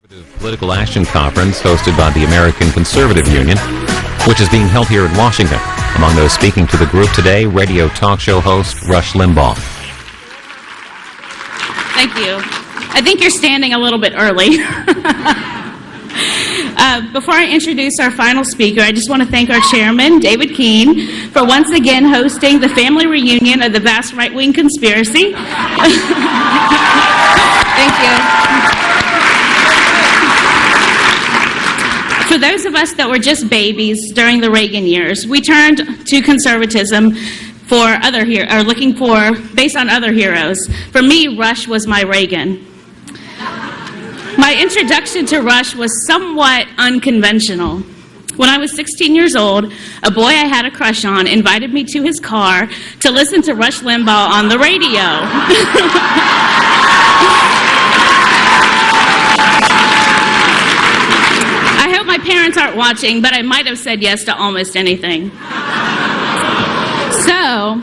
Political Action Conference hosted by the American Conservative Union, which is being held here in Washington. Among those speaking to the group today, radio talk show host Rush Limbaugh. Thank you. I think you're standing a little bit early. Before I introduce our final speaker, I just want to thank our chairman, David Keene, for once again hosting the family reunion of the vast right-wing conspiracy. Thank you. For those of us that were just babies during the Reagan years, we turned to conservatism for other based on other heroes. For me, Rush was my Reagan. My introduction to Rush was somewhat unconventional. When I was 16 years old, a boy I had a crush on invited me to his car to listen to Rush Limbaugh on the radio. I hope my parents aren't watching, but I might have said yes to almost anything. So,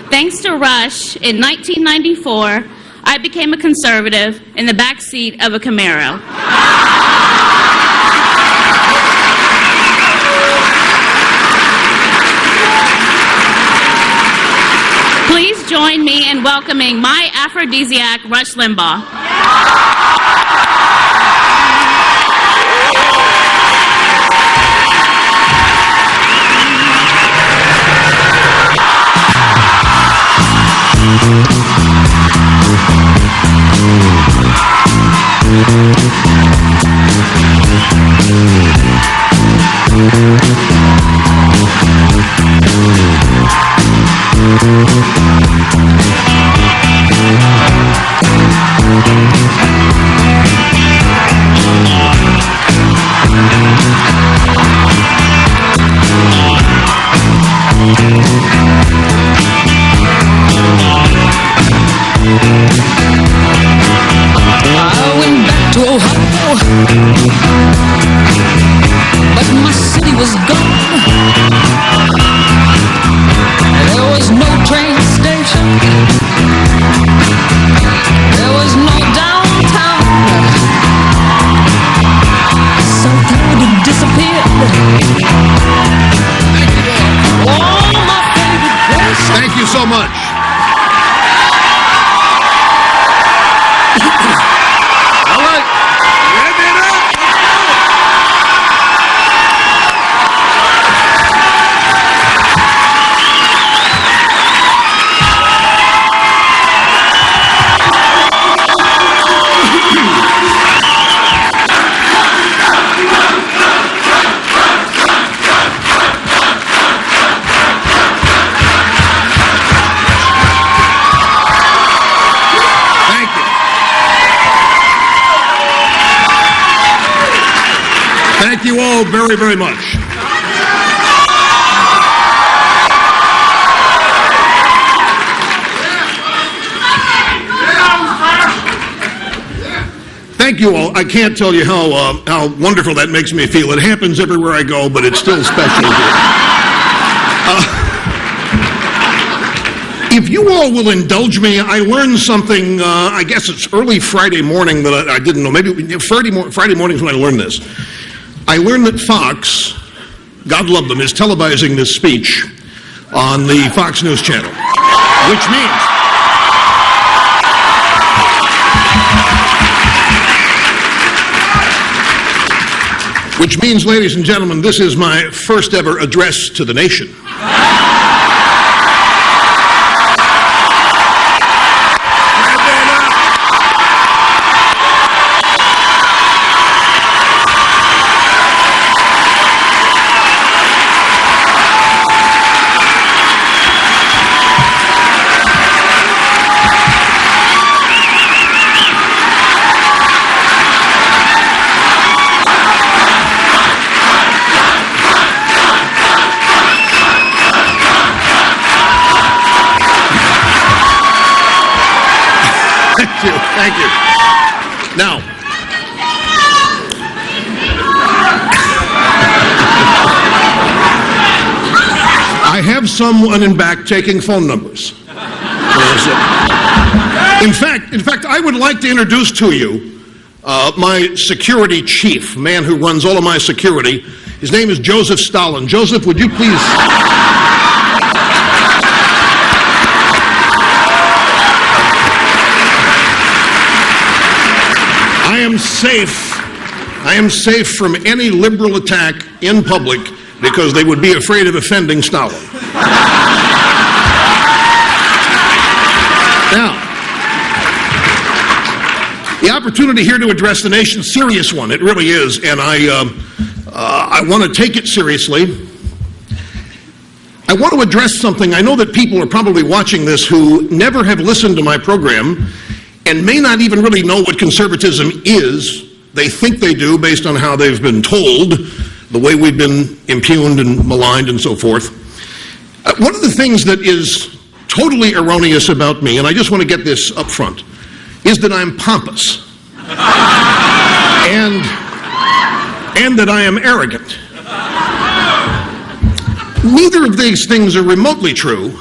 thanks to Rush, in 1994, I became a conservative in the back seat of a Camaro. Please join me in welcoming my aphrodisiac, Rush Limbaugh. But my city was gone. There was no train station. There was no downtown. South Florida disappeared. All my favorite places. Thank you so much. All right. Rev it up. Thank you all very, very much. Thank you all. I can't tell you how wonderful that makes me feel. It happens everywhere I go, but it's still special here. If you all will indulge me, I learned something, I guess it's early Friday morning that I didn't know. Maybe Friday morning is when I learned this. I learned that Fox, God love them, is televising this speech on the Fox News channel, which means, ladies and gentlemen, this is my first ever address to the nation. Thank you. Now, I have someone in back taking phone numbers. In fact, I would like to introduce to you my security chief, man who runs all of my security. His name is Joseph Stalin. Joseph, would you please... I am safe from any liberal attack in public because they would be afraid of offending Stalin. Now, the opportunity here to address the nation, serious one, it really is, and I want to take it seriously. I want to address something. I know that people are probably watching this who never have listened to my program and may not even really know what conservatism is. They think they do based on how they've been told, the way we've been impugned and maligned and so forth. One of the things that is totally erroneous about me, and I just want to get this up front, is that I'm pompous and that I am arrogant. Neither of these things are remotely true.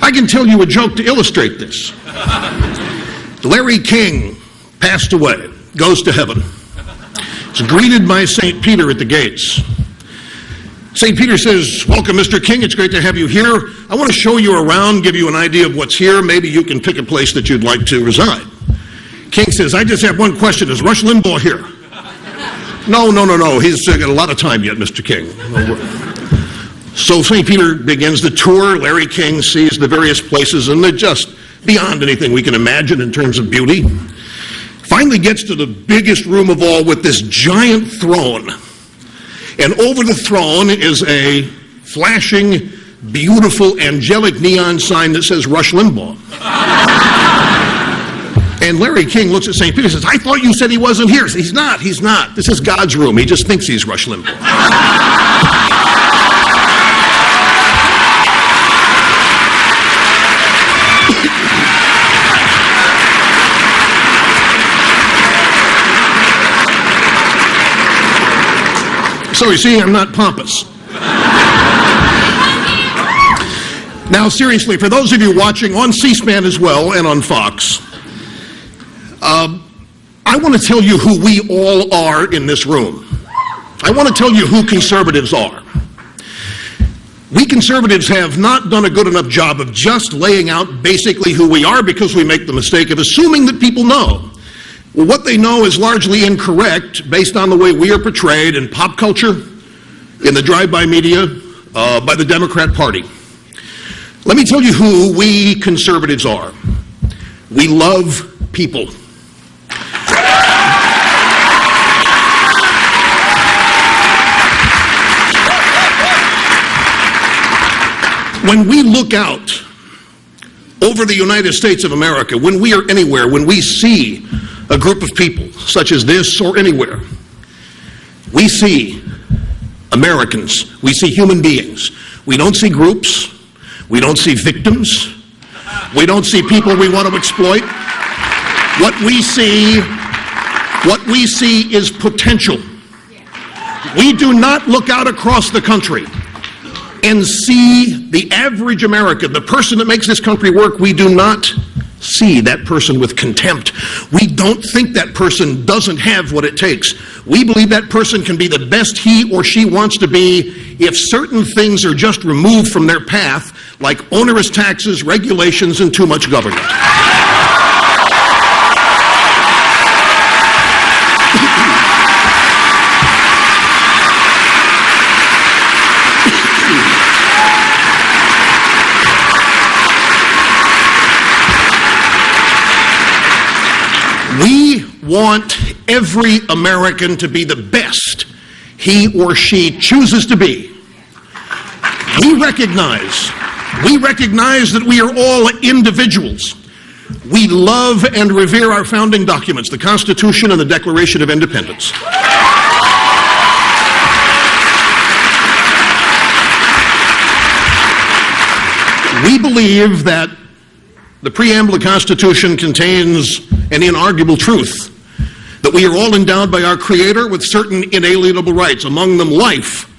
I can tell you a joke to illustrate this. Larry King passed away, goes to heaven. He's greeted by St. Peter at the gates. St. Peter says, "Welcome, Mr. King. It's great to have you here. I want to show you around, give you an idea of what's here. Maybe you can pick a place that you'd like to reside." King says, "I just have one question. Is Rush Limbaugh here?" No. He's got a lot of time yet, Mr. King. So St. Peter begins the tour. Larry King sees the various places, and they're just beyond anything we can imagine in terms of beauty. Finally gets to the biggest room of all with this giant throne. And over the throne is a flashing, beautiful, angelic neon sign that says Rush Limbaugh. And Larry King looks at St. Peter and says, "I thought you said he wasn't here." He's not. This is God's room. He just thinks he's Rush Limbaugh. So you see, I'm not pompous. Now, seriously, for those of you watching on C-SPAN as well and on Fox, I want to tell you who we all are in this room. I want to tell you who conservatives are. We conservatives have not done a good enough job of just laying out basically who we are because we make the mistake of assuming that people know. Well, what they know is largely incorrect based on the way we are portrayed in pop culture, in the drive-by media, by the Democrat Party. Let me tell you who we conservatives are. We love people. When we look out over the United States of America, when we are anywhere, when we see a group of people, such as this or anywhere, we see Americans, we see human beings. We don't see groups, we don't see victims, we don't see people we want to exploit. What we see is potential. We do not look out across the country and see the average American, the person that makes this country work. We do not see that person with contempt. We don't think that person doesn't have what it takes. We believe that person can be the best he or she wants to be if certain things are just removed from their path, like onerous taxes, regulations, and too much government. We want every American to be the best he or she chooses to be. We recognize that we are all individuals. We love and revere our founding documents, the Constitution and the Declaration of Independence. We believe that the preamble of the Constitution contains an inarguable truth, that we are all endowed by our Creator with certain inalienable rights, among them life,